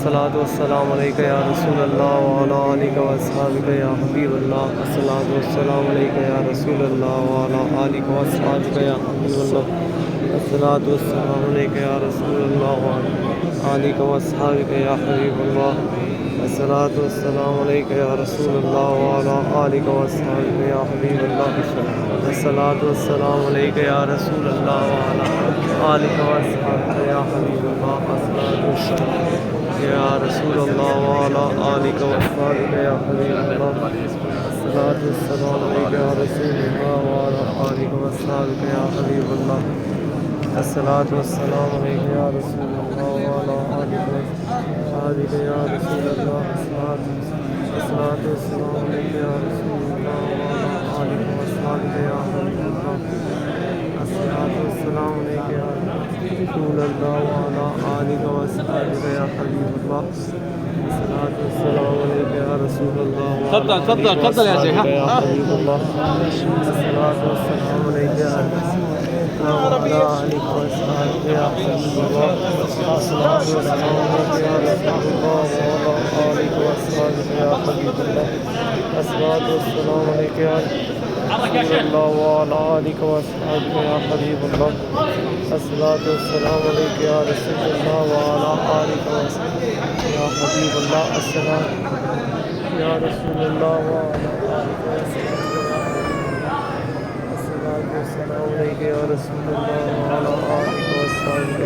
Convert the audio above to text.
الصلاۃ والسلام علیک یا رسول اللہ وعلی آلک و اصحابک یا حبیب اللہ الصلاۃ والسلام علیک یا رسول اللہ وعلی آلک و اصحابک یا حبیب اللہ الصلاۃ والسلام علیک یا رسول اللہ وعلی آلک و اصحابک یا حبیب اللہ الصلاۃ والسلام علیک یا رسول اللہ وعلی آلک و اصحابک یا حبیب اللہ الصلاۃ والسلام علیک یا رسول اللہ وعلی آلک و اصحابک یا حبیب اللہ الصلاۃ والسلام یا رسول اللہ وعلی آلک و اصحابک یا حبیب اللہ الصلاۃ والسلام علیک یا رسول اللہ وعلی آلک و اصحابک یا حبیب اللہ الصلاۃ والسلام علیک یا رسول اللہ وعلی آلک و اصحابک یا رسول اللہ الصلاۃ والسلام علیک یا رسول اللہ وعلی آلک و اصحابک یا حبیب اللہ الصلاۃ والسلام علیک یا رسول اللہ وعلی آلک و اصحابک یا حبیب اللہ الصلاۃ والسلام علیک یا رسول اللہ تفضل يا شيخ. حبیب اللہ الصلاۃ والسلام علیک یا وعلی آلک و اصحابک یا حبیب اللہ الصلاۃ والسلام علیک یا رسول اللہ وعلی آلک و اصحابک یا حبیب اللہ الصلاۃ والسلام علیک یا رسول اللہ وعلی آلک و اصحابک یا حبیب اللہ الصلاۃ والسلام علیک یا رسول اللہ وعلی آلک و اصحابک یا حبیب اللہ الصلاۃ یا رسول اللہ وعلی آلک و اصحابک الصلاۃ والسلام علیک یا رسول اللہ وعلی آلک و اصحابک